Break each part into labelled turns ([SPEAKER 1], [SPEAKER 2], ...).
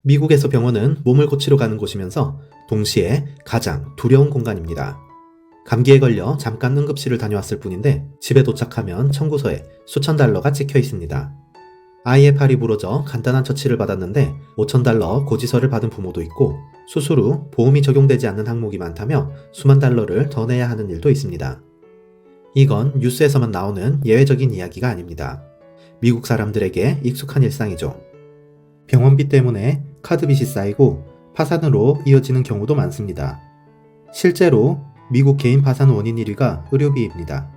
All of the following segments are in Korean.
[SPEAKER 1] 미국에서 병원은 몸을 고치러 가는 곳이면서 동시에 가장 두려운 공간입니다. 감기에 걸려 잠깐 응급실을 다녀왔을 뿐인데 집에 도착하면 청구서에 수천 달러가 찍혀 있습니다. 아이의 팔이 부러져 간단한 처치를 받았는데 5천 달러 고지서를 받은 부모도 있고 수술 후 보험이 적용되지 않는 항목이 많다며 수만 달러를 더 내야 하는 일도 있습니다. 이건 뉴스에서만 나오는 예외적인 이야기가 아닙니다. 미국 사람들에게 익숙한 일상이죠. 병원비 때문에 카드빚이 쌓이고 파산으로 이어지는 경우도 많습니다. 실제로 미국 개인 파산 원인 1위가 의료비입니다.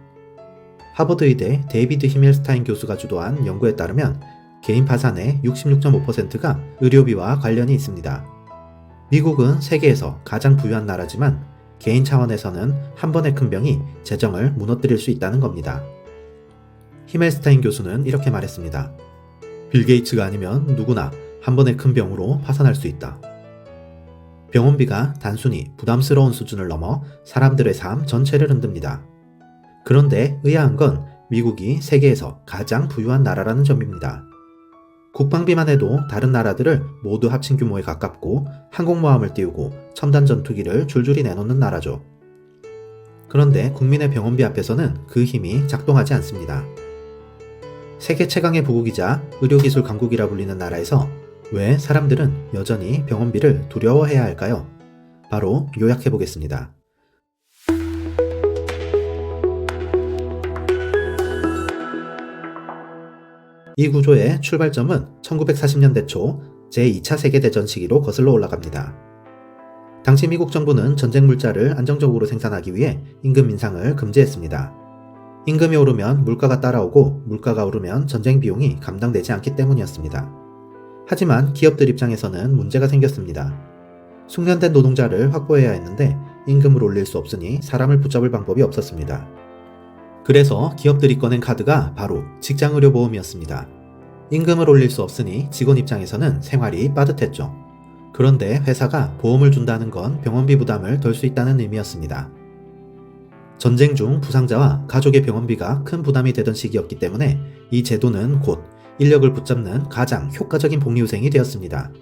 [SPEAKER 1] 하버드의대 데이비드 히멜스타인 교수가 주도한 연구에 따르면 개인 파산의 66.5%가 의료비와 관련이 있습니다. 미국은 세계에서 가장 부유한 나라지만 개인 차원에서는 한 번의 큰 병이 재정을 무너뜨릴 수 있다는 겁니다. 히멜스타인 교수는 이렇게 말했습니다. 빌 게이츠가 아니면 누구나 한 번의 큰 병으로 파산할 수 있다. 병원비가 단순히 부담스러운 수준을 넘어 사람들의 삶 전체를 흔듭니다. 그런데 의아한 건 미국이 세계에서 가장 부유한 나라라는 점입니다. 국방비만 해도 다른 나라들을 모두 합친 규모에 가깝고 항공모함을 띄우고 첨단 전투기를 줄줄이 내놓는 나라죠. 그런데 국민의 병원비 앞에서는 그 힘이 작동하지 않습니다. 세계 최강의 부국이자 의료기술 강국이라 불리는 나라에서 왜 사람들은 여전히 병원비를 두려워해야 할까요? 바로 요약해보겠습니다. 이 구조의 출발점은 1940년대 초 제2차 세계대전 시기로 거슬러 올라갑니다. 당시 미국 정부는 전쟁 물자를 안정적으로 생산하기 위해 임금 인상을 금지했습니다. 임금이 오르면 물가가 따라오고 물가가 오르면 전쟁 비용이 감당되지 않기 때문이었습니다. 하지만 기업들 입장에서는 문제가 생겼습니다. 숙련된 노동자를 확보해야 했는데 임금을 올릴 수 없으니 사람을 붙잡을 방법이 없었습니다. 그래서 기업들이 꺼낸 카드가 바로 직장의료보험이었습니다. 임금을 올릴 수 없으니 직원 입장에서는 생활이 빠듯했죠. 그런데 회사가 보험을 준다는 건 병원비 부담을 덜 수 있다는 의미였습니다. 전쟁 중 부상자와 가족의 병원비가 큰 부담이 되던 시기였기 때문에 이 제도는 곧 인력을 붙잡는 가장 효과적인 복리후생이 되었습니다.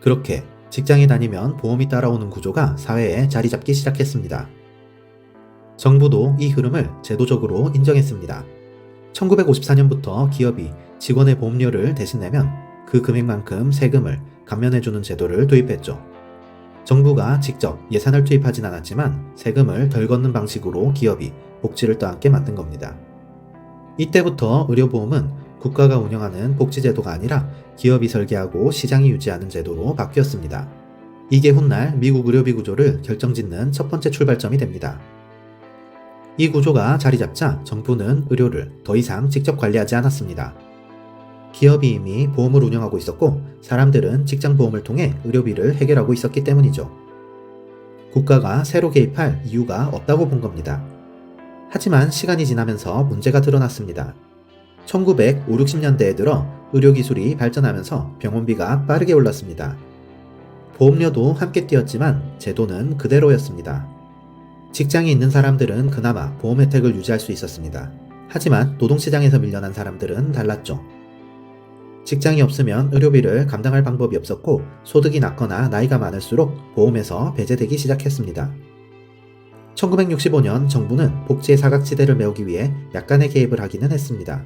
[SPEAKER 1] 그렇게 직장에 다니면 보험이 따라오는 구조가 사회에 자리 잡기 시작했습니다. 정부도 이 흐름을 제도적으로 인정했습니다. 1954년부터 기업이 직원의 보험료를 대신 내면 그 금액만큼 세금을 감면해주는 제도를 도입했죠. 정부가 직접 예산을 투입하진 않았지만 세금을 덜 걷는 방식으로 기업이 복지를 떠안게 만든 겁니다. 이때부터 의료보험은 국가가 운영하는 복지제도가 아니라 기업이 설계하고 시장이 유지하는 제도로 바뀌었습니다. 이게 훗날 미국 의료비 구조를 결정짓는 첫 번째 출발점이 됩니다. 이 구조가 자리 잡자 정부는 의료를 더 이상 직접 관리하지 않았습니다. 기업이 이미 보험을 운영하고 있었고 사람들은 직장보험을 통해 의료비를 해결하고 있었기 때문이죠. 국가가 새로 개입할 이유가 없다고 본 겁니다. 하지만 시간이 지나면서 문제가 드러났습니다. 1950, 60년대에 들어 의료기술이 발전하면서 병원비가 빠르게 올랐습니다. 보험료도 함께 뛰었지만 제도는 그대로였습니다. 직장이 있는 사람들은 그나마 보험 혜택을 유지할 수 있었습니다. 하지만 노동시장에서 밀려난 사람들은 달랐죠. 직장이 없으면 의료비를 감당할 방법이 없었고 소득이 낮거나 나이가 많을수록 보험에서 배제되기 시작했습니다. 1965년 정부는 복지의 사각지대를 메우기 위해 약간의 개입을 하기는 했습니다.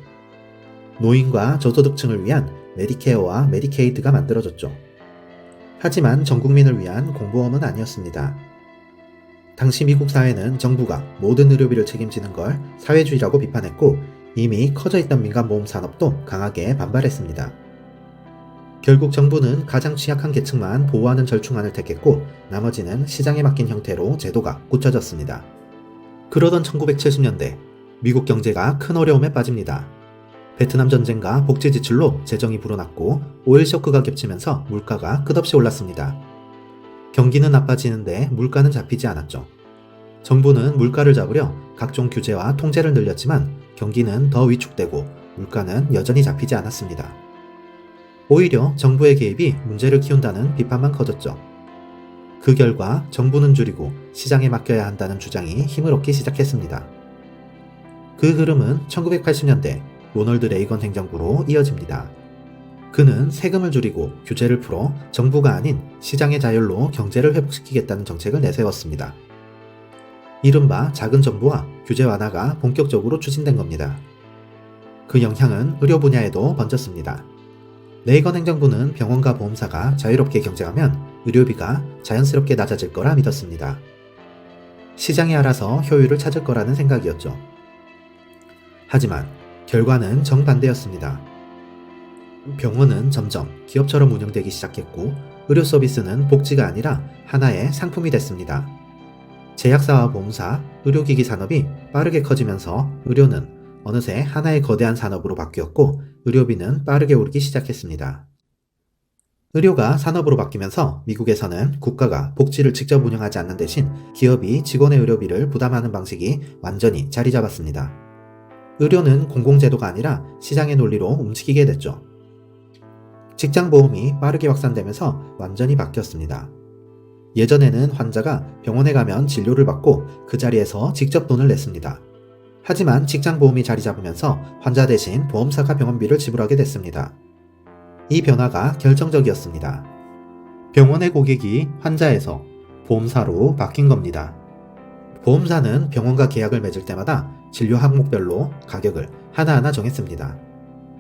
[SPEAKER 1] 노인과 저소득층을 위한 메디케어와 메디케이드가 만들어졌죠. 하지만 전 국민을 위한 공보험은 아니었습니다. 당시 미국 사회는 정부가 모든 의료비를 책임지는 걸 사회주의라고 비판했고 이미 커져있던 민간보험 산업도 강하게 반발했습니다. 결국 정부는 가장 취약한 계층만 보호하는 절충안을 택했고 나머지는 시장에 맡긴 형태로 제도가 굳혀졌습니다. 그러던 1970년대 미국 경제가 큰 어려움에 빠집니다. 베트남 전쟁과 복지 지출로 재정이 불어났고 오일 쇼크가 겹치면서 물가가 끝없이 올랐습니다. 경기는 나빠지는데 물가는 잡히지 않았죠. 정부는 물가를 잡으려 각종 규제와 통제를 늘렸지만 경기는 더 위축되고 물가는 여전히 잡히지 않았습니다. 오히려 정부의 개입이 문제를 키운다는 비판만 커졌죠. 그 결과 정부는 줄이고 시장에 맡겨야 한다는 주장이 힘을 얻기 시작했습니다. 그 흐름은 1980년대 로널드 레이건 행정부로 이어집니다. 그는 세금을 줄이고 규제를 풀어 정부가 아닌 시장의 자율로 경제를 회복시키겠다는 정책을 내세웠습니다. 이른바 작은 정부와 규제 완화가 본격적으로 추진된 겁니다. 그 영향은 의료 분야에도 번졌습니다. 레이건 행정부는 병원과 보험사가 자유롭게 경쟁하면 의료비가 자연스럽게 낮아질 거라 믿었습니다. 시장이 알아서 효율을 찾을 거라는 생각이었죠. 하지만 결과는 정반대였습니다. 병원은 점점 기업처럼 운영되기 시작했고 의료 서비스는 복지가 아니라 하나의 상품이 됐습니다. 제약사와 보험사, 의료기기 산업이 빠르게 커지면서 의료는 어느새 하나의 거대한 산업으로 바뀌었고 의료비는 빠르게 오르기 시작했습니다. 의료가 산업으로 바뀌면서 미국에서는 국가가 복지를 직접 운영하지 않는 대신 기업이 직원의 의료비를 부담하는 방식이 완전히 자리 잡았습니다. 의료는 공공제도가 아니라 시장의 논리로 움직이게 됐죠. 직장보험이 빠르게 확산되면서 완전히 바뀌었습니다. 예전에는 환자가 병원에 가면 진료를 받고 그 자리에서 직접 돈을 냈습니다. 하지만 직장보험이 자리 잡으면서 환자 대신 보험사가 병원비를 지불하게 됐습니다. 이 변화가 결정적이었습니다. 병원의 고객이 환자에서 보험사로 바뀐 겁니다. 보험사는 병원과 계약을 맺을 때마다 진료 항목별로 가격을 하나하나 정했습니다.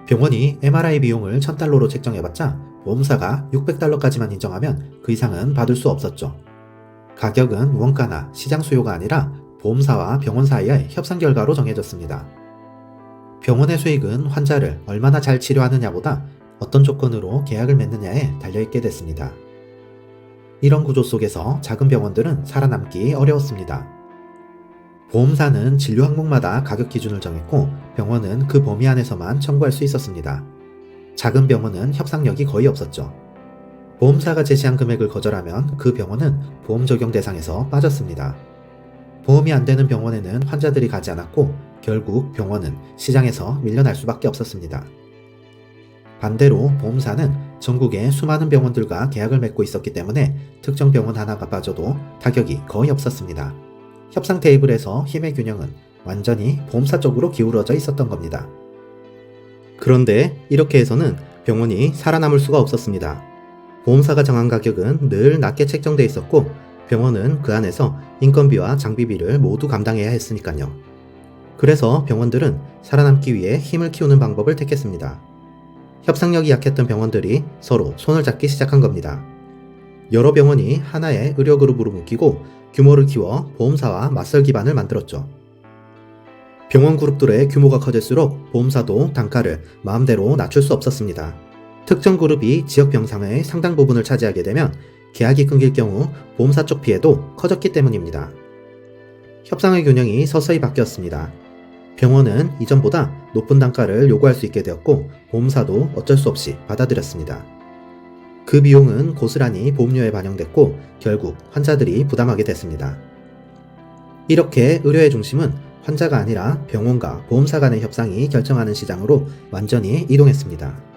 [SPEAKER 1] 병원이 MRI 비용을 $1,000로 책정해봤자 보험사가 $600까지만 인정하면 그 이상은 받을 수 없었죠. 가격은 원가나 시장 수요가 아니라 보험사와 병원 사이의 협상 결과로 정해졌습니다. 병원의 수익은 환자를 얼마나 잘 치료하느냐보다 어떤 조건으로 계약을 맺느냐에 달려있게 됐습니다. 이런 구조 속에서 작은 병원들은 살아남기 어려웠습니다. 보험사는 진료 항목마다 가격 기준을 정했고 병원은 그 범위 안에서만 청구할 수 있었습니다. 작은 병원은 협상력이 거의 없었죠. 보험사가 제시한 금액을 거절하면 그 병원은 보험 적용 대상에서 빠졌습니다. 보험이 안 되는 병원에는 환자들이 가지 않았고 결국 병원은 시장에서 밀려날 수밖에 없었습니다. 반대로 보험사는 전국의 수많은 병원들과 계약을 맺고 있었기 때문에 특정 병원 하나가 빠져도 타격이 거의 없었습니다. 협상 테이블에서 힘의 균형은 완전히 보험사 쪽으로 기울어져 있었던 겁니다. 그런데 이렇게 해서는 병원이 살아남을 수가 없었습니다. 보험사가 정한 가격은 늘 낮게 책정돼 있었고 병원은 그 안에서 인건비와 장비비를 모두 감당해야 했으니까요. 그래서 병원들은 살아남기 위해 힘을 키우는 방법을 택했습니다. 협상력이 약했던 병원들이 서로 손을 잡기 시작한 겁니다. 여러 병원이 하나의 의료그룹으로 묶이고 규모를 키워 보험사와 맞설 기반을 만들었죠. 병원 그룹들의 규모가 커질수록 보험사도 단가를 마음대로 낮출 수 없었습니다. 특정 그룹이 지역 병상의 상당 부분을 차지하게 되면 계약이 끊길 경우 보험사 쪽 피해도 커졌기 때문입니다. 협상의 균형이 서서히 바뀌었습니다. 병원은 이전보다 높은 단가를 요구할 수 있게 되었고 보험사도 어쩔 수 없이 받아들였습니다. 그 비용은 고스란히 보험료에 반영됐고 결국 환자들이 부담하게 됐습니다. 이렇게 의료의 중심은 환자가 아니라 병원과 보험사 간의 협상이 결정하는 시장으로 완전히 이동했습니다.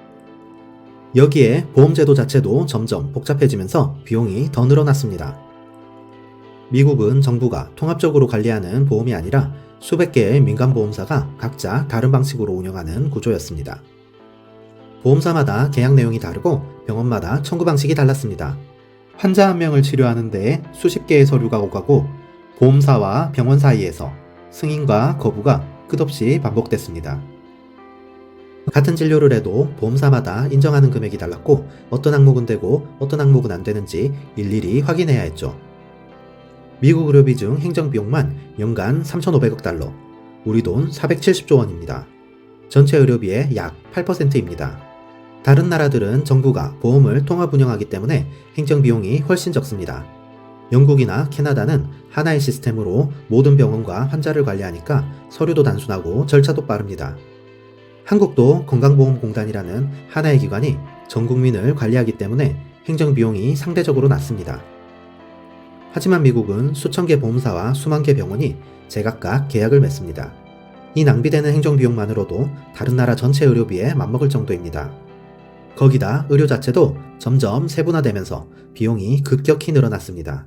[SPEAKER 1] 여기에 보험제도 자체도 점점 복잡해지면서 비용이 더 늘어났습니다. 미국은 정부가 통합적으로 관리하는 보험이 아니라 수백 개의 민간보험사가 각자 다른 방식으로 운영하는 구조였습니다. 보험사마다 계약 내용이 다르고 병원마다 청구 방식이 달랐습니다. 환자 한 명을 치료하는 데 수십 개의 서류가 오가고 보험사와 병원 사이에서 승인과 거부가 끝없이 반복됐습니다. 같은 진료를 해도 보험사마다 인정하는 금액이 달랐고 어떤 항목은 되고 어떤 항목은 안 되는지 일일이 확인해야 했죠. 미국 의료비 중 행정비용만 연간 3,500억 달러, 우리 돈 470조 원입니다. 전체 의료비의 약 8%입니다. 다른 나라들은 정부가 보험을 통합 운영하기 때문에 행정비용이 훨씬 적습니다. 영국이나 캐나다는 하나의 시스템으로 모든 병원과 환자를 관리하니까 서류도 단순하고 절차도 빠릅니다. 한국도 건강보험공단이라는 하나의 기관이 전 국민을 관리하기 때문에 행정비용이 상대적으로 낮습니다. 하지만 미국은 수천 개 보험사와 수만 개 병원이 제각각 계약을 맺습니다. 이 낭비되는 행정비용만으로도 다른 나라 전체 의료비에 맞먹을 정도입니다. 거기다 의료 자체도 점점 세분화되면서 비용이 급격히 늘어났습니다.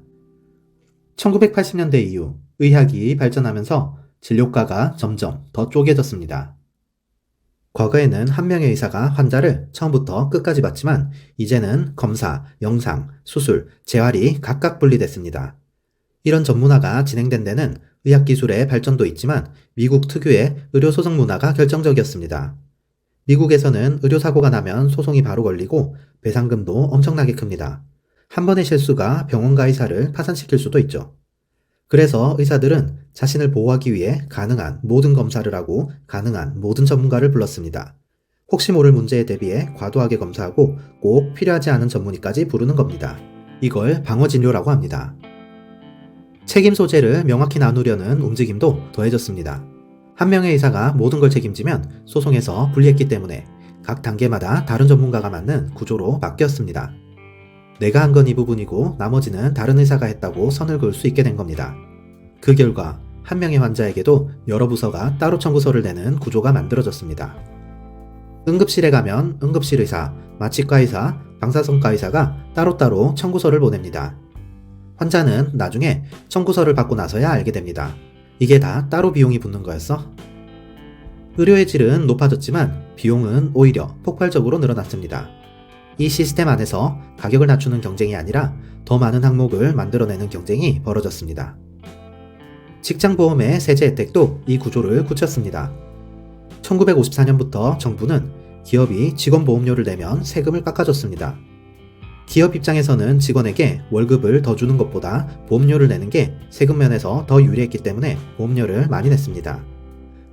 [SPEAKER 1] 1980년대 이후 의학이 발전하면서 진료과가 점점 더 쪼개졌습니다. 과거에는 한 명의 의사가 환자를 처음부터 끝까지 봤지만 이제는 검사, 영상, 수술, 재활이 각각 분리됐습니다. 이런 전문화가 진행된 데는 의학기술의 발전도 있지만 미국 특유의 의료소송 문화가 결정적이었습니다. 미국에서는 의료사고가 나면 소송이 바로 걸리고 배상금도 엄청나게 큽니다. 한 번의 실수가 병원과 의사를 파산시킬 수도 있죠. 그래서 의사들은 자신을 보호하기 위해 가능한 모든 검사를 하고 가능한 모든 전문가를 불렀습니다. 혹시 모를 문제에 대비해 과도하게 검사하고 꼭 필요하지 않은 전문의까지 부르는 겁니다. 이걸 방어진료라고 합니다. 책임 소재를 명확히 나누려는 움직임도 더해졌습니다. 한 명의 의사가 모든 걸 책임지면 소송에서 불리했기 때문에 각 단계마다 다른 전문가가 맡는 구조로 바뀌었습니다. 내가 한 건 이 부분이고 나머지는 다른 의사가 했다고 선을 그을 수 있게 된 겁니다. 그 결과 한 명의 환자에게도 여러 부서가 따로 청구서를 내는 구조가 만들어졌습니다. 응급실에 가면 응급실 의사, 마취과 의사, 방사선과 의사가 따로따로 청구서를 보냅니다. 환자는 나중에 청구서를 받고 나서야 알게 됩니다. 이게 다 따로 비용이 붙는 거였어? 의료의 질은 높아졌지만 비용은 오히려 폭발적으로 늘어났습니다. 이 시스템 안에서 가격을 낮추는 경쟁이 아니라 더 많은 항목을 만들어내는 경쟁이 벌어졌습니다. 직장보험의 세제 혜택도 이 구조를 굳혔습니다. 1954년부터 정부는 기업이 직원보험료를 내면 세금을 깎아줬습니다. 기업 입장에서는 직원에게 월급을 더 주는 것보다 보험료를 내는 게 세금 면에서 더 유리했기 때문에 보험료를 많이 냈습니다.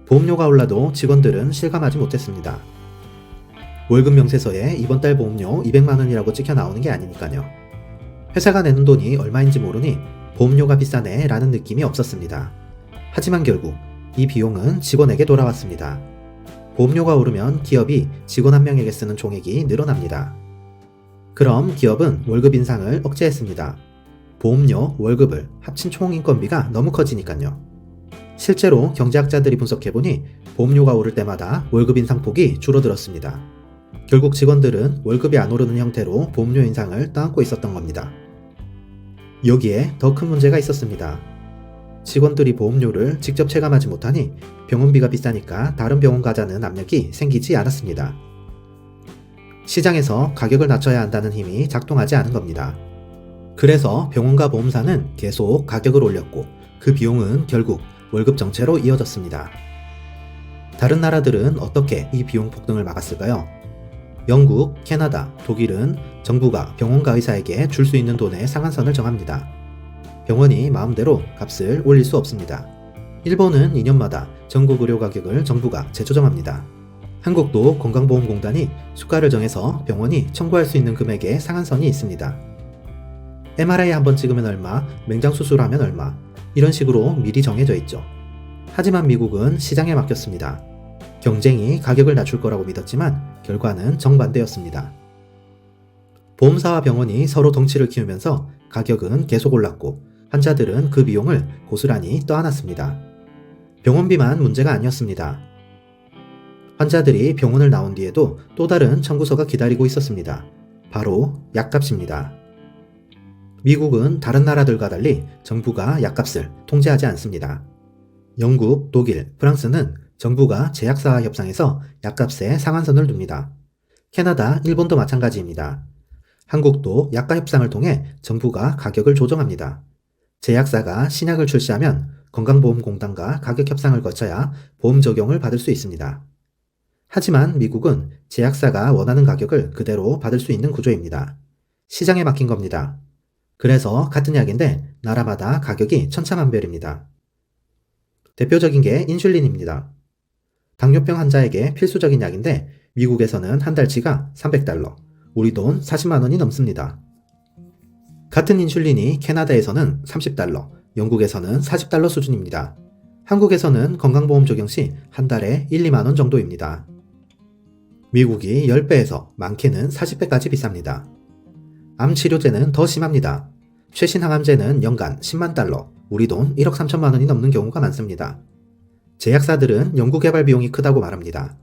[SPEAKER 1] 보험료가 올라도 직원들은 실감하지 못했습니다. 월급 명세서에 이번 달 보험료 200만 원이라고 찍혀 나오는 게 아니니까요. 회사가 내는 돈이 얼마인지 모르니 보험료가 비싸네 라는 느낌이 없었습니다. 하지만 결국 이 비용은 직원에게 돌아왔습니다. 보험료가 오르면 기업이 직원 한 명에게 쓰는 총액이 늘어납니다. 그럼 기업은 월급 인상을 억제했습니다. 보험료, 월급을 합친 총 인건비가 너무 커지니까요. 실제로 경제학자들이 분석해보니 보험료가 오를 때마다 월급 인상폭이 줄어들었습니다. 결국 직원들은 월급이 안 오르는 형태로 보험료 인상을 떠안고 있었던 겁니다. 여기에 더 큰 문제가 있었습니다. 직원들이 보험료를 직접 체감하지 못하니 병원비가 비싸니까 다른 병원 가자는 압력이 생기지 않았습니다. 시장에서 가격을 낮춰야 한다는 힘이 작동하지 않은 겁니다. 그래서 병원과 보험사는 계속 가격을 올렸고 그 비용은 결국 월급 정체로 이어졌습니다. 다른 나라들은 어떻게 이 비용 폭등을 막았을까요? 영국, 캐나다, 독일은 정부가 병원과 의사에게 줄 수 있는 돈의 상한선을 정합니다. 병원이 마음대로 값을 올릴 수 없습니다. 일본은 2년마다 전국 의료 가격을 정부가 재조정합니다. 한국도 건강보험공단이 수가를 정해서 병원이 청구할 수 있는 금액의 상한선이 있습니다. MRI 한번 찍으면 얼마, 맹장수술하면 얼마, 이런 식으로 미리 정해져 있죠. 하지만 미국은 시장에 맡겼습니다. 경쟁이 가격을 낮출 거라고 믿었지만 결과는 정반대였습니다. 보험사와 병원이 서로 덩치를 키우면서 가격은 계속 올랐고 환자들은 그 비용을 고스란히 떠안았습니다. 병원비만 문제가 아니었습니다. 환자들이 병원을 나온 뒤에도 또 다른 청구서가 기다리고 있었습니다. 바로 약값입니다. 미국은 다른 나라들과 달리 정부가 약값을 통제하지 않습니다. 영국, 독일, 프랑스는 정부가 제약사와 협상해서 약값에 상한선을 둡니다. 캐나다, 일본도 마찬가지입니다. 한국도 약가 협상을 통해 정부가 가격을 조정합니다. 제약사가 신약을 출시하면 건강보험공단과 가격 협상을 거쳐야 보험 적용을 받을 수 있습니다. 하지만 미국은 제약사가 원하는 가격을 그대로 받을 수 있는 구조입니다. 시장에 맡긴 겁니다. 그래서 같은 약인데 나라마다 가격이 천차만별입니다. 대표적인 게 인슐린입니다. 당뇨병 환자에게 필수적인 약인데 미국에서는 한 달치가 $300, 우리 돈 40만 원이 넘습니다. 같은 인슐린이 캐나다에서는 $30, 영국에서는 $40 수준입니다. 한국에서는 건강보험 적용 시 한 달에 1, 2만 원 정도입니다. 미국이 10배에서 많게는 40배까지 비쌉니다. 암 치료제는 더 심합니다. 최신 항암제는 연간 10만 달러, 우리 돈 1억 3천만 원이 넘는 경우가 많습니다. 제약사들은 연구개발 비용이 크다고 말합니다.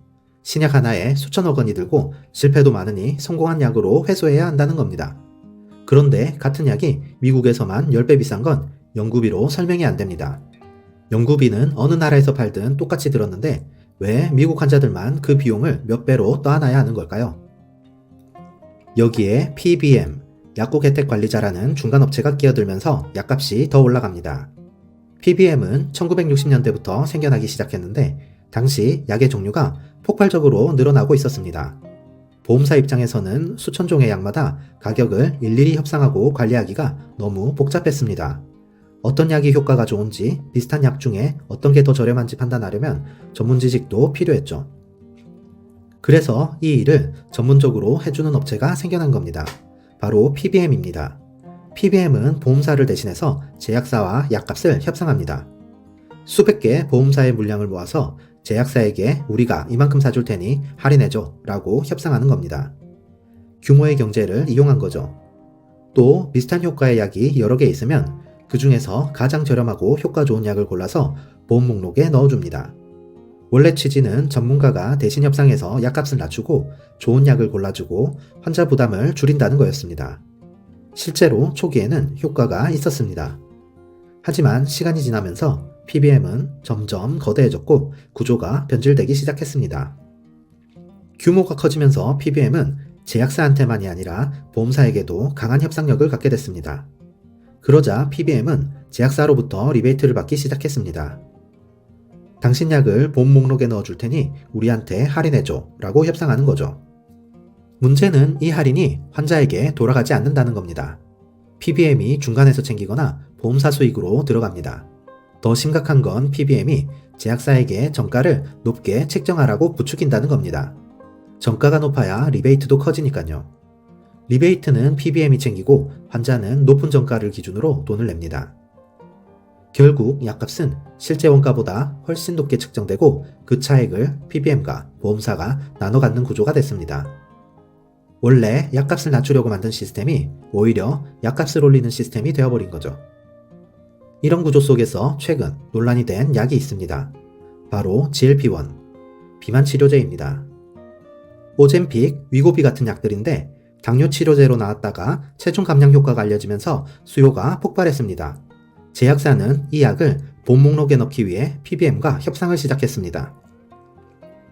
[SPEAKER 1] 신약 하나에 수천억 원이 들고 실패도 많으니 성공한 약으로 회수해야 한다는 겁니다. 그런데 같은 약이 미국에서만 10배 비싼 건 연구비로 설명이 안 됩니다. 연구비는 어느 나라에서 팔든 똑같이 들었는데 왜 미국 환자들만 그 비용을 몇 배로 떠안아야 하는 걸까요? 여기에 PBM, 약국 혜택 관리자라는 중간업체가 끼어들면서 약값이 더 올라갑니다. PBM은 1960년대부터 생겨나기 시작했는데 당시 약의 종류가 폭발적으로 늘어나고 있었습니다. 보험사 입장에서는 수천 종의 약마다 가격을 일일이 협상하고 관리하기가 너무 복잡했습니다. 어떤 약이 효과가 좋은지, 비슷한 약 중에 어떤 게 더 저렴한지 판단하려면 전문 지식도 필요했죠. 그래서 이 일을 전문적으로 해주는 업체가 생겨난 겁니다. 바로 PBM입니다. PBM은 보험사를 대신해서 제약사와 약값을 협상합니다. 수백 개 보험사의 물량을 모아서 제약사에게 우리가 이만큼 사줄 테니 할인해줘 라고 협상하는 겁니다. 규모의 경제를 이용한 거죠. 또 비슷한 효과의 약이 여러 개 있으면 그 중에서 가장 저렴하고 효과 좋은 약을 골라서 보험 목록에 넣어줍니다. 원래 취지는 전문가가 대신 협상해서 약값을 낮추고 좋은 약을 골라주고 환자 부담을 줄인다는 거였습니다. 실제로 초기에는 효과가 있었습니다. 하지만 시간이 지나면서 PBM은 점점 거대해졌고 구조가 변질되기 시작했습니다. 규모가 커지면서 PBM은 제약사한테만이 아니라 보험사에게도 강한 협상력을 갖게 됐습니다. 그러자 PBM은 제약사로부터 리베이트를 받기 시작했습니다. 당신 약을 보험 목록에 넣어줄 테니 우리한테 할인해줘 라고 협상하는 거죠. 문제는 이 할인이 환자에게 돌아가지 않는다는 겁니다. PBM이 중간에서 챙기거나 보험사 수익으로 들어갑니다. 더 심각한 건 PBM이 제약사에게 정가를 높게 책정하라고 부추긴다는 겁니다. 정가가 높아야 리베이트도 커지니까요. 리베이트는 PBM이 챙기고 환자는 높은 정가를 기준으로 돈을 냅니다. 결국 약값은 실제 원가보다 훨씬 높게 측정되고 그 차액을 PBM과 보험사가 나눠 갖는 구조가 됐습니다. 원래 약값을 낮추려고 만든 시스템이 오히려 약값을 올리는 시스템이 되어버린 거죠. 이런 구조 속에서 최근 논란이 된 약이 있습니다. 바로 GLP-1, 비만 치료제입니다. 오젬픽, 위고비 같은 약들인데 당뇨 치료제로 나왔다가 체중 감량 효과가 알려지면서 수요가 폭발했습니다. 제약사는 이 약을 보험 목록에 넣기 위해 PBM과 협상을 시작했습니다.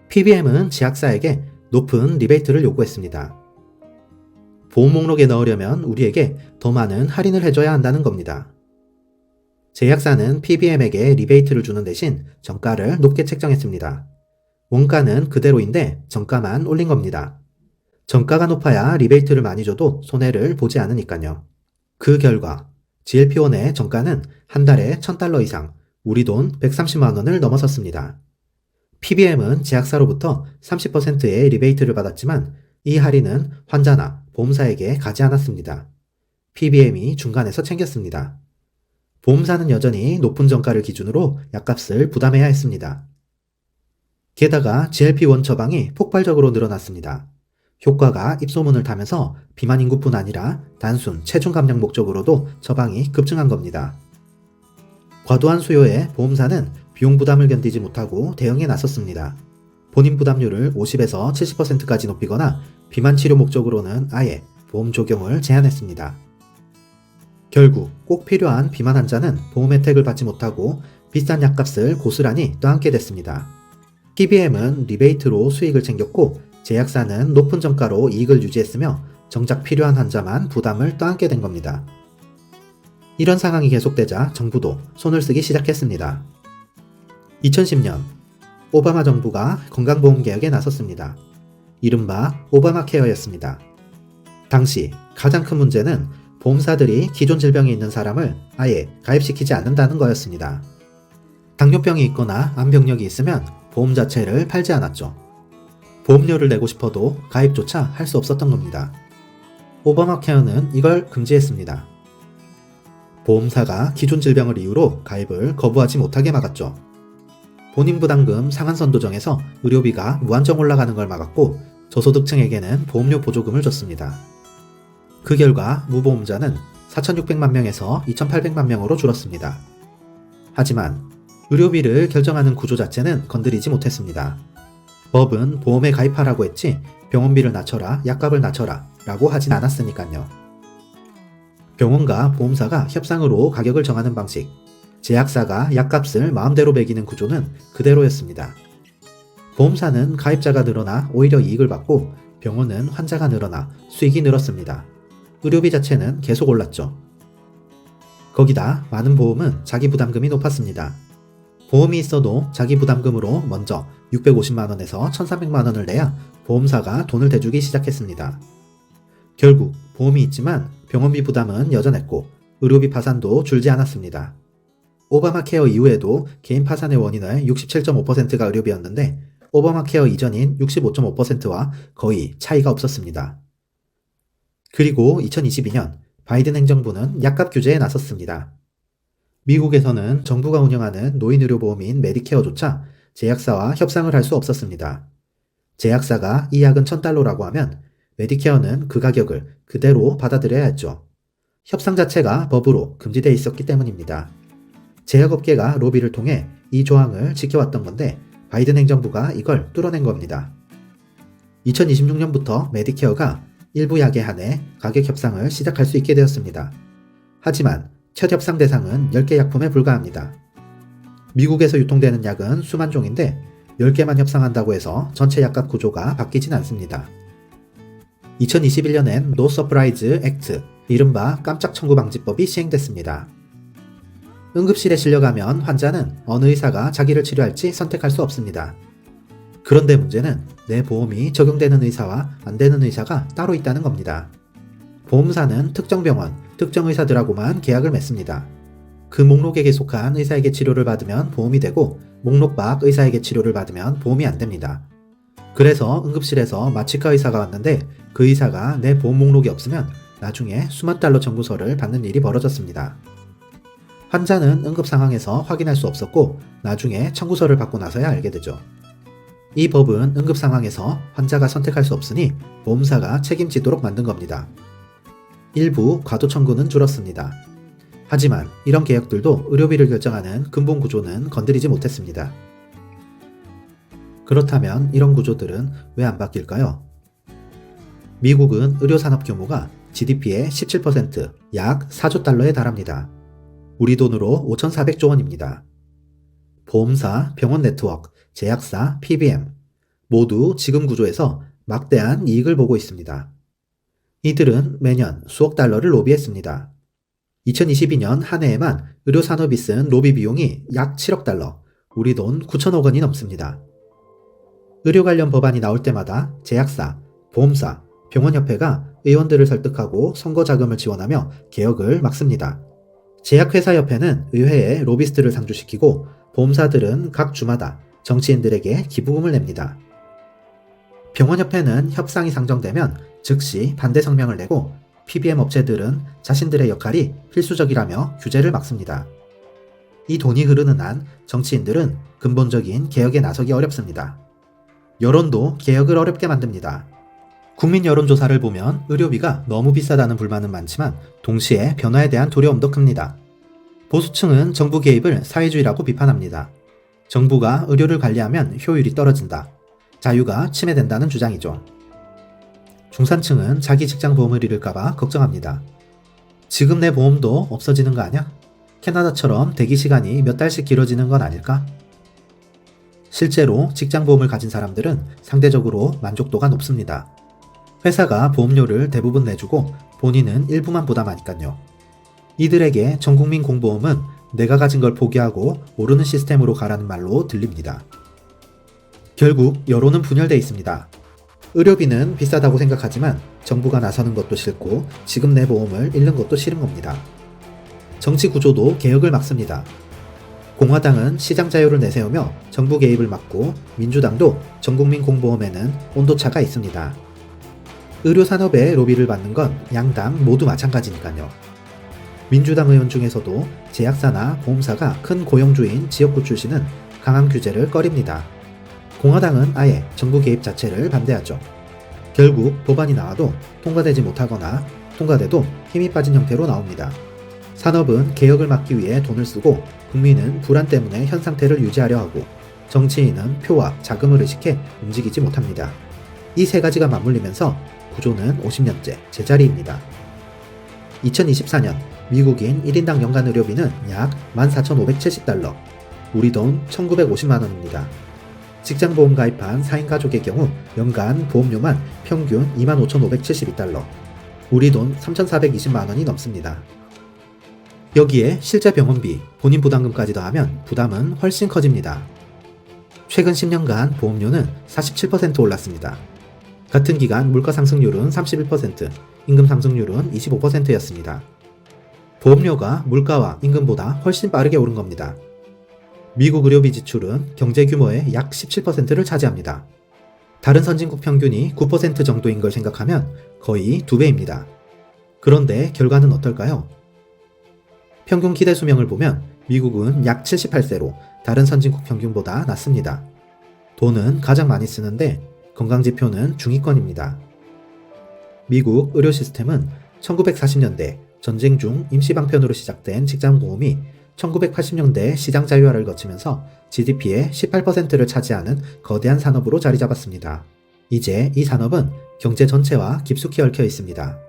[SPEAKER 1] PBM은 제약사에게 높은 리베이트를 요구했습니다. 보험 목록에 넣으려면 우리에게 더 많은 할인을 해줘야 한다는 겁니다. 제약사는 PBM에게 리베이트를 주는 대신 정가를 높게 책정했습니다. 원가는 그대로인데 정가만 올린 겁니다. 정가가 높아야 리베이트를 많이 줘도 손해를 보지 않으니까요. 그 결과 GLP-1의 정가는 한 달에 $1,000 이상, 우리 돈 130만 원을 넘어섰습니다. PBM은 제약사로부터 30%의 리베이트를 받았지만 이 할인은 환자나 보험사에게 가지 않았습니다. PBM이 중간에서 챙겼습니다. 보험사는 여전히 높은 정가를 기준으로 약값을 부담해야 했습니다. 게다가 GLP-1 처방이 폭발적으로 늘어났습니다. 효과가 입소문을 타면서 비만 인구뿐 아니라 단순 체중 감량 목적으로도 처방이 급증한 겁니다. 과도한 수요에 보험사는 비용 부담을 견디지 못하고 대응에 나섰습니다. 본인 부담률을 50에서 70%까지 높이거나 비만 치료 목적으로는 아예 보험 적용을 제한했습니다. 결국 꼭 필요한 비만 환자는 보험 혜택을 받지 못하고 비싼 약값을 고스란히 떠안게 됐습니다. PBM은 리베이트로 수익을 챙겼고 제약사는 높은 정가로 이익을 유지했으며 정작 필요한 환자만 부담을 떠안게 된 겁니다. 이런 상황이 계속되자 정부도 손을 쓰기 시작했습니다. 2010년 오바마 정부가 건강보험 개혁에 나섰습니다. 이른바 오바마 케어였습니다. 당시 가장 큰 문제는 보험사들이 기존 질병이 있는 사람을 아예 가입시키지 않는다는 거였습니다. 당뇨병이 있거나 암병력이 있으면 보험 자체를 팔지 않았죠. 보험료를 내고 싶어도 가입조차 할 수 없었던 겁니다. 오바마 케어는 이걸 금지했습니다. 보험사가 기존 질병을 이유로 가입을 거부하지 못하게 막았죠. 본인 부담금 상한선도 정해서 의료비가 무한정 올라가는 걸 막았고 저소득층에게는 보험료 보조금을 줬습니다. 그 결과 무보험자는 4,600만 명에서 2,800만 명으로 줄었습니다. 하지만 의료비를 결정하는 구조 자체는 건드리지 못했습니다. 법은 보험에 가입하라고 했지 병원비를 낮춰라, 약값을 낮춰라 라고 하진 않았으니까요. 병원과 보험사가 협상으로 가격을 정하는 방식, 제약사가 약값을 마음대로 매기는 구조는 그대로였습니다. 보험사는 가입자가 늘어나 오히려 이익을 받고 병원은 환자가 늘어나 수익이 늘었습니다. 의료비 자체는 계속 올랐죠. 거기다 많은 보험은 자기 부담금이 높았습니다. 보험이 있어도 자기 부담금으로 먼저 650만원에서 1300만원을 내야 보험사가 돈을 대주기 시작했습니다. 결국 보험이 있지만 병원비 부담은 여전했고 의료비 파산도 줄지 않았습니다. 오바마 케어 이후에도 개인 파산의 원인의 67.5%가 의료비였는데 오바마 케어 이전인 65.5%와 거의 차이가 없었습니다. 그리고 2022년 바이든 행정부는 약값 규제에 나섰습니다. 미국에서는 정부가 운영하는 노인의료보험인 메디케어조차 제약사와 협상을 할 수 없었습니다. 제약사가 이 약은 $1000라고 하면 메디케어는 그 가격을 그대로 받아들여야 했죠. 협상 자체가 법으로 금지되어 있었기 때문입니다. 제약업계가 로비를 통해 이 조항을 지켜왔던 건데 바이든 행정부가 이걸 뚫어낸 겁니다. 2026년부터 메디케어가 일부 약에 한해 가격 협상을 시작할 수 있게 되었습니다. 하지만 첫 협상 대상은 10개 약품에 불과합니다. 미국에서 유통되는 약은 수만 종인데 10개만 협상한다고 해서 전체 약값 구조가 바뀌진 않습니다. 2021년엔 No Surprise Act, 이른바 깜짝 청구 방지법이 시행됐습니다. 응급실에 실려가면 환자는 어느 의사가 자기를 치료할지 선택할 수 없습니다. 그런데 문제는 내 보험이 적용되는 의사와 안 되는 의사가 따로 있다는 겁니다. 보험사는 특정 병원, 특정 의사들하고만 계약을 맺습니다. 그 목록에 속한 의사에게 치료를 받으면 보험이 되고 목록 밖 의사에게 치료를 받으면 보험이 안 됩니다. 그래서 응급실에서 마취과 의사가 왔는데 그 의사가 내 보험 목록이 없으면 나중에 수만 달러 청구서를 받는 일이 벌어졌습니다. 환자는 응급 상황에서 확인할 수 없었고 나중에 청구서를 받고 나서야 알게 되죠. 이 법은 응급 상황에서 환자가 선택할 수 없으니 보험사가 책임지도록 만든 겁니다. 일부 과도 청구는 줄었습니다. 하지만 이런 개혁들도 의료비를 결정하는 근본 구조는 건드리지 못했습니다. 그렇다면 이런 구조들은 왜 안 바뀔까요? 미국은 의료산업 규모가 GDP의 17%, 약 4조 달러에 달합니다. 우리 돈으로 5,400조 원입니다. 보험사, 병원 네트워크, 제약사, PBM 모두 지금 구조에서 막대한 이익을 보고 있습니다. 이들은 매년 수억 달러를 로비했습니다. 2022년 한 해에만 의료산업이 쓴 로비 비용이 약 7억 달러, 우리 돈 9천억 원이 넘습니다. 의료 관련 법안이 나올 때마다 제약사, 보험사, 병원협회가 의원들을 설득하고 선거 자금을 지원하며 개혁을 막습니다. 제약회사협회는 의회에 로비스트를 상주시키고 보험사들은 각 주마다 정치인들에게 기부금을 냅니다. 병원협회는 협상이 상정되면 즉시 반대 성명을 내고 PBM 업체들은 자신들의 역할이 필수적이라며 규제를 막습니다. 이 돈이 흐르는 한 정치인들은 근본적인 개혁에 나서기 어렵습니다. 여론도 개혁을 어렵게 만듭니다. 국민 여론조사를 보면 의료비가 너무 비싸다는 불만은 많지만 동시에 변화에 대한 두려움도 큽니다. 보수층은 정부 개입을 사회주의라고 비판합니다. 정부가 의료를 관리하면 효율이 떨어진다. 자유가 침해된다는 주장이죠. 중산층은 자기 직장 보험을 잃을까봐 걱정합니다. 지금 내 보험도 없어지는 거 아냐? 캐나다처럼 대기 시간이 몇 달씩 길어지는 건 아닐까? 실제로 직장 보험을 가진 사람들은 상대적으로 만족도가 높습니다. 회사가 보험료를 대부분 내주고 본인은 일부만 부담하니까요. 이들에게 전국민 공보험은 내가 가진 걸 포기하고 모르는 시스템으로 가라는 말로 들립니다. 결국 여론은 분열돼 있습니다. 의료비는 비싸다고 생각하지만 정부가 나서는 것도 싫고 지금 내 보험을 잃는 것도 싫은 겁니다. 정치 구조도 개혁을 막습니다. 공화당은 시장 자유를 내세우며 정부 개입을 막고 민주당도 전국민 공보험에는 온도차가 있습니다. 의료산업의 로비를 받는 건 양당 모두 마찬가지니까요. 민주당 의원 중에서도 제약사나 보험사가 큰 고용주인 지역구 출신은 강한 규제를 꺼립니다. 공화당은 아예 정부 개입 자체를 반대하죠. 결국 법안이 나와도 통과되지 못하거나 통과돼도 힘이 빠진 형태로 나옵니다. 산업은 개혁을 막기 위해 돈을 쓰고 국민은 불안 때문에 현 상태를 유지하려 하고 정치인은 표와 자금을 의식해 움직이지 못합니다. 이 세 가지가 맞물리면서 구조는 50년째 제자리입니다. 2024년 미국인 1인당 연간 의료비는 약 14,570달러, 우리 돈 1,950만원입니다. 직장보험 가입한 4인 가족의 경우 연간 보험료만 평균 25,572달러, 우리 돈 3,420만 원이 넘습니다. 여기에 실제 병원비, 본인 부담금까지 더하면 부담은 훨씬 커집니다. 최근 10년간 보험료는 47% 올랐습니다. 같은 기간 물가 상승률은 31%, 임금 상승률은 25%였습니다. 보험료가 물가와 임금보다 훨씬 빠르게 오른 겁니다. 미국 의료비 지출은 경제 규모의 약 17%를 차지합니다. 다른 선진국 평균이 9% 정도인 걸 생각하면 거의 2배입니다. 그런데 결과는 어떨까요? 평균 기대 수명을 보면 미국은 약 78세로 다른 선진국 평균보다 낮습니다. 돈은 가장 많이 쓰는데 건강지표는 중위권입니다. 미국 의료 시스템은 1940년대 전쟁 중 임시방편으로 시작된 직장보험이 1980년대 시장 자유화를 거치면서 GDP의 18%를 차지하는 거대한 산업으로 자리 잡았습니다. 이제 이 산업은 경제 전체와 깊숙이 얽혀 있습니다.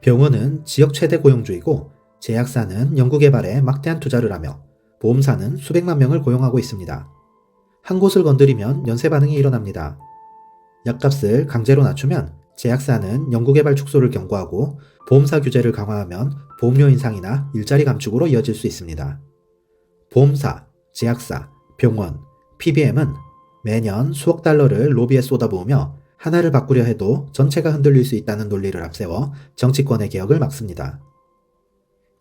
[SPEAKER 1] 병원은 지역 최대 고용주이고 제약사는 연구개발에 막대한 투자를 하며 보험사는 수백만 명을 고용하고 있습니다. 한 곳을 건드리면 연쇄 반응이 일어납니다. 약값을 강제로 낮추면 제약사는 연구개발 축소를 경고하고 보험사 규제를 강화하면 보험료 인상이나 일자리 감축으로 이어질 수 있습니다. 보험사, 제약사, 병원, PBM은 매년 수억 달러를 로비에 쏟아부으며 하나를 바꾸려 해도 전체가 흔들릴 수 있다는 논리를 앞세워 정치권의 개혁을 막습니다.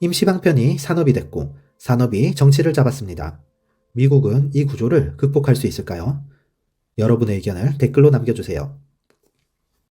[SPEAKER 1] 임시방편이 산업이 됐고 산업이 정치를 잡았습니다. 미국은 이 구조를 극복할 수 있을까요? 여러분의 의견을 댓글로 남겨주세요.